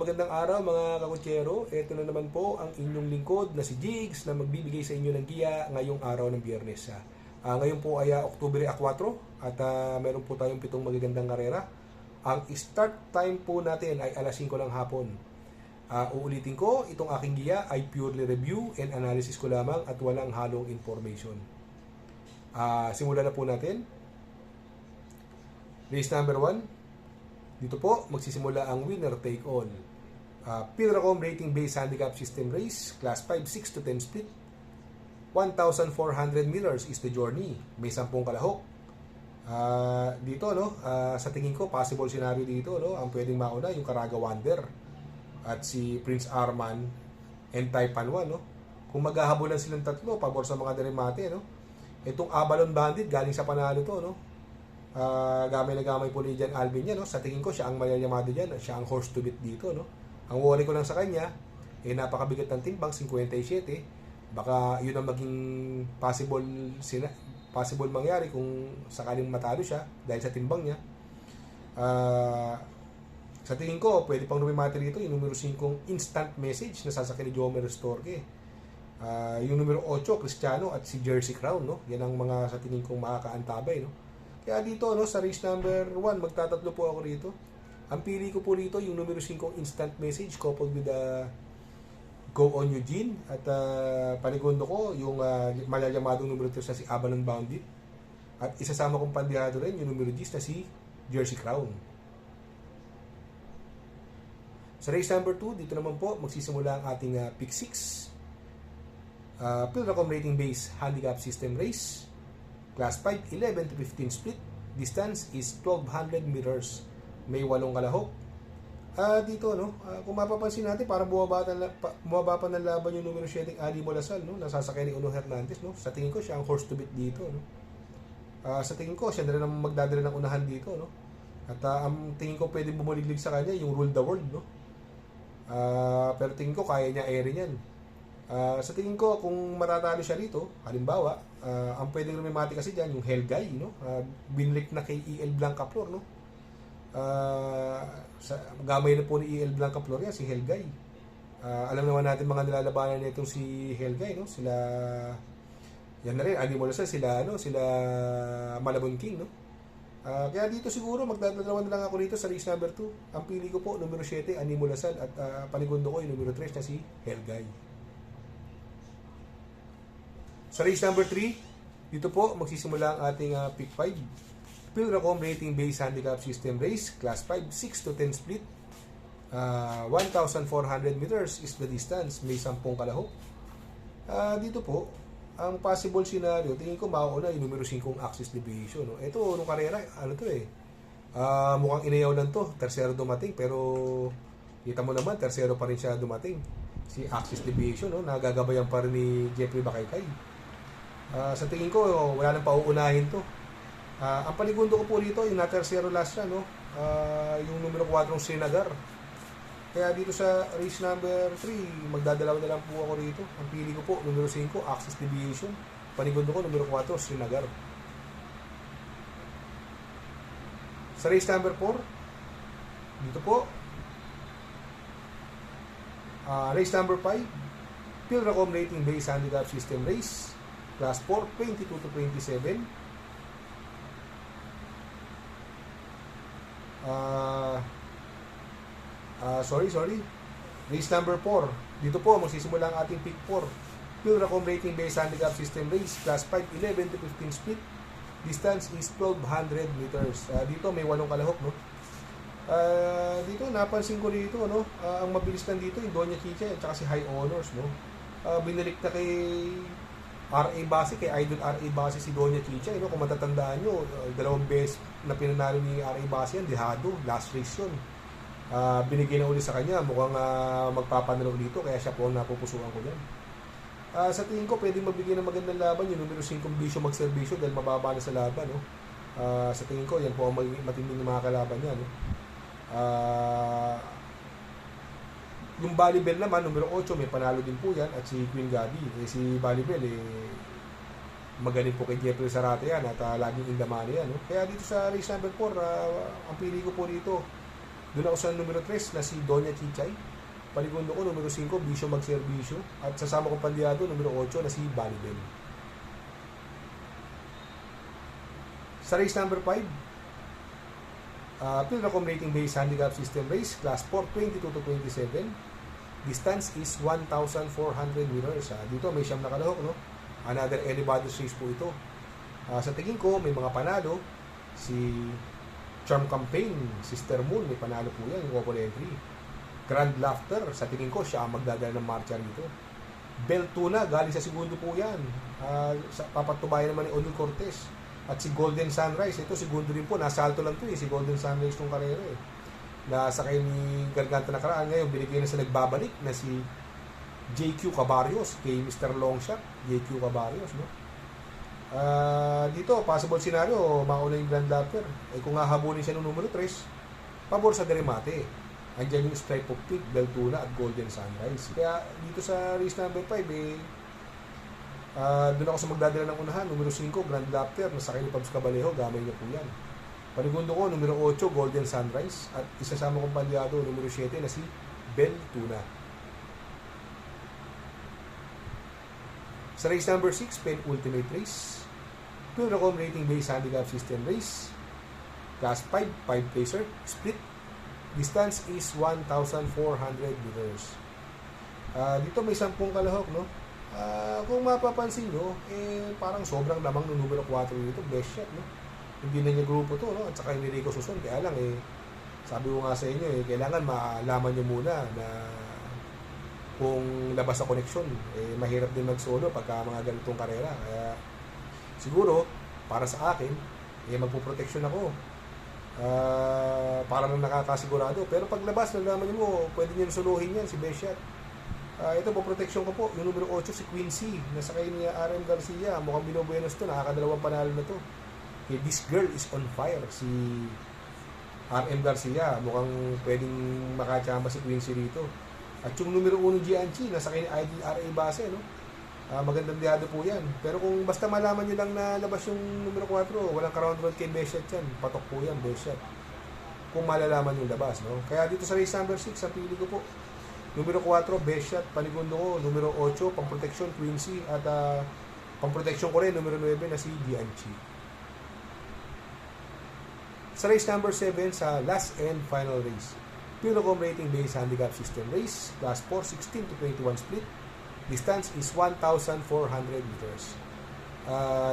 magandang araw mga kakutsero. Ito na naman po ang inyong lingkod na si Jigs na magbibigay sa inyo ng giya ngayong araw ng Biyernes. Ngayon po ay Oktubre 4 at meron po tayong 7 magagandang karera. Ang start time po natin ay alas 5 ng hapon. Uulitin ko, itong aking giya ay purely review and analysis ko lamang at walang halong information. Simulan na po natin. Race number 1. Dito po, magsisimula ang winner take all. Pilracom rating based handicap system race, class 5, 6 to 10 split. 1,400 meters is the journey. May 10 kalahok. Dito, sa tingin ko, possible scenario dito, ang pwedeng mauna, yung Caraga Wonder at si Prince Arman and Taipan 1, Kung maghahabulan silang tatlo, pabor sa mga deremate, Itong Abalon Bandit, galing sa panalo to, gamay na gamay po ni Jan Alvin yan, Sa tingin ko, siya ang mayayamado dyan. Siya ang horse to beat dito, Ang worry ko lang sa kanya, napakabigat ng timbang, 57. Baka yun ang maging possible mangyari kung sakaling matalo siya dahil sa timbang niya. Sa tingin ko, pwede pang lumimati dito yung numero 5 instant message na sasakyan ni Jomer Storke. Yung numero 8, Cristiano at si Jersey Crown, Yan ang mga sa tingin kong makakaantabay, Kaya dito, sa race number 1, magtatatlo po ako rito. Ang pili ko po rito, yung numero 5 instant message coupled with Go On Eugene. At panigundo ko, yung malayamadong numero 3 na si Abalon Bandit. At isasama kong pandihado rin, yung numero 10 na si Jersey Crown. Sa race number 2, dito naman po, magsisimula ang ating pick 6. Pilracom rating base handicap system race. Class 5, 11 to 15 split. Distance is 1,200 meters. May 8 kalahok. Dito, kung mapapansin natin, parang bumaba pa ng laban yung numero 7, Ali Molasal, Nasasakay ni Uno Hernandez, Sa tingin ko, siya ang horse to beat dito, Sa tingin ko, siya na rin ang magdadala ng unahan dito, At ang tingin ko pwedeng bumuliglig sa kanya, yung Rule the World, Pero tingin ko, kaya niya airin yan. Sa tingin ko, kung matatalo siya rito, halimbawa, ang pwedeng lumimati kasi dyan, yung Helgay, binlik na kay E.L. Blancaflor, gamay na po ni E.L. Blancaflor yan, si Helgay. Alam naman natin mga nilalabanan nitong si Helgay, sila, yan na rin, Animal sa sila Malabon King, kaya dito siguro, magdadalawan na lang ako dito sa race number 2. Ang pili ko po, numero 7, Animal Asal, at panigundo ko yung numero 3 na si Helgay. Sa race number 3, dito po magsisimula ang ating pick 5. Pilracom rating base handicap system race, class 5, 6 to 10 split. 1,400 meters is the distance. May 10 kalahok. Dito po, ang possible scenario, tingin ko mauuna yung numero 5 axis deviation. Ito, nung karera, mukhang inayaw lang to. Tersero dumating, pero kita mo naman, tersero pa rin siya dumating. Si axis deviation, nagagabayan pa rin ni Jeffrey Bakaykay. Sa tingin ko, wala nang pauunahin to. Ang panigundo ko po dito, yung na-tercero last na, yung numero 4 Srinagar. Kaya dito sa race number 3, magdadalaw na lang po ako rito. Ang pili ko po, numero 5, Axis Deviation. Panigundo ko, numero 4, Srinagar. Sa race number 4, dito po, race number 5, Pilracom rating base handicap system race. Class 4, 22 to 27. Sorry. Race number 4. Dito po, magsisimula ang ating pick 4. Pilracom rating based handicap system race. Class 5, 11 to 15 split. Distance is 1,200 meters. Dito, may 8 kalahok, Dito, napansin ko dito, ang mabilis lang dito, yung Doña Chicha at saka si High Honors, Binalik na kay R.A. Base, kay Idol R.A. Base si Doña Chicha, kung matatandaan nyo, 2 beses na pinanalo ni R.A. Base yan, dihado, last race yun. Binigay na uli sa kanya, mukhang magpapanalo dito, kaya siya po ang napupusuan ko dyan. Sa tingin ko, pwedeng mabigyan ng magandang laban yung numero 5 Bisyo magserbisyo dahil mababa na sa laban, Sa tingin ko, yan po ang matinding mga kalaban niya, Yung Balibel naman, numero 8, may panalo din po yan, at si Queen Gabi. Si Balibel, magaling po kay Jeffrey Zarate yan, at laging indamani yan. Kaya dito sa race number 4, ang pili ko po dito, Doon ako sa numero 3 na si Doña Chichay. Panigundo ko, numero 5, Bisyo Magserbisyo. At sasama kong pandiado, numero 8 na si Balibel. Sa race number 5, Pilracom Rating Based Handicap System Race, Class 4, 22 to 27. Distance is 1,400 meters. Dito may siyam na kalahok, no? Another anybody's race po ito. Sa tingin ko, may mga panalo. Si Charm Campaign, Sister Moon, may panalo po yan, yung open entry. Grand Laughter, sa tingin ko, siya ang magdadala ng marcha dito. Beltuna, galing sa segundo po yan. Papatubayan naman ni Odil Cortez. At si Golden Sunrise, ito segundo rin po, nasa alto lang ito si Golden Sunrise nung karera Nasakay ni Garganta nakaraan, ngayon binigay na sa nagbabalik na si JQ Cabarrios kay Mr. Longshot, JQ Cabarrios, no? Dito, possible scenario, mauna yung Grand Lapper. Kung hahabulin siya ng numero 3, pabor sa Deremate. Andyan yung Stripe of Pink, Beltuna at Golden Sunrise. Kaya dito sa race number 5, doon ako sa magdadala ng unahan, numero 5, Grand Lapper, nasakay ni Pabs Cabalejo, gamay niya po yan. Panigundo ko, numero 8, Golden Sunrise, at isasama kong pandiado, numero 7 na si Beltuna. Sa race number 6, Pen Ultimate Race, Pilracom Rating Based Handicap System Race, Class 5, 5 placer, split, distance is 1,400 meters. Dito may 10 kalahok, no? Kung mapapansin nyo, parang sobrang lamang ng numero 4 dito, best shot, no? Hindi na niya grupo to, no? At saka yung Rico Suson, kaya lang, sabi ko nga sa inyo, kailangan malaman nyo muna na kung labas sa koneksyon, mahirap din mag-solo pagka mga ganitong karera. Kaya, siguro, para sa akin, magpuproteksyon ako. Para lang nakakasigurado. Pero pag labas, nalaman nyo mo, pwede nyo suluhin yan, si best shot. Ito po, protection ko po. Yung numero 8, si Quincy. Nasakay niya RM Garcia. Mukhang binobuenos to. Nakakadalawang panalo na to. Okay, this girl is on fire. Si RM Garcia. Mukhang pwedeng makachamba si Quincy rito. At yung numero 1, Gianchi. Nasakay ni IDRA base, no? Magandang diado po yan. Pero kung basta malaman nyo lang na labas yung numero 4, walang ka-round road kay best shot yan. Patok po yan, best shot. Kung malalaman yung labas, no? Kaya dito sa race number 6, ang pili ko po, numero 4, best shot, panigundo ko, numero 8, pang-protection, Quincy, at pang-protection ko rin, numero 9 na si Gianchi. Sa race number 7, sa last and final race, Pilracom Rating Based Handicap System Race, Class 4, 16 to 21 split, distance is 1,400 meters.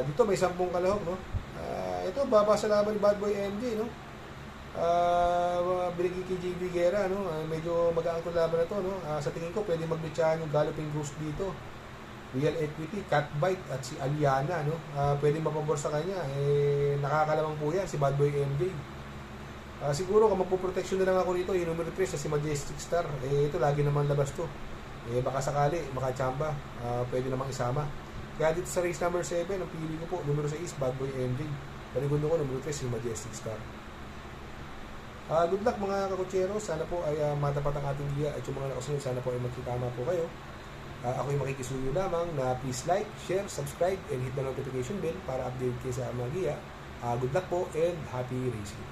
Dito may 10 kalahok, no? Ito, baba sa laban ni Bad Boy MJ, no? Binigay kay JB Guerra, no? Medyo mag-aangkol laban na to, no? Sa tingin ko pwede magbitsahan yung Galloping Goose dito, Real Equity, Catbite at si Aliana, no? Pwede mapabor sa kanya, nakakalamang po yan si Bad Boy MJ. Siguro kung magpo-protection na lang ako dito, yung numero 3 sa si Majestic Star, ito lagi naman labas to, baka sakali makachamba, pwede namang isama. Kaya dito sa race number 7, ang pili ko po, numero 6, Bad Boy MJ. Panigundo ko, numero 3, si Majestic Star. Good luck mga kakutsero. Sana po ay matapat ang ating giya at yung mga nakasunod, sana po ay magkitama po kayo. Ako ay makikisuyo lamang na please like, share, subscribe, and hit the notification bell para update kayo sa mga giya. Good luck po and happy racing.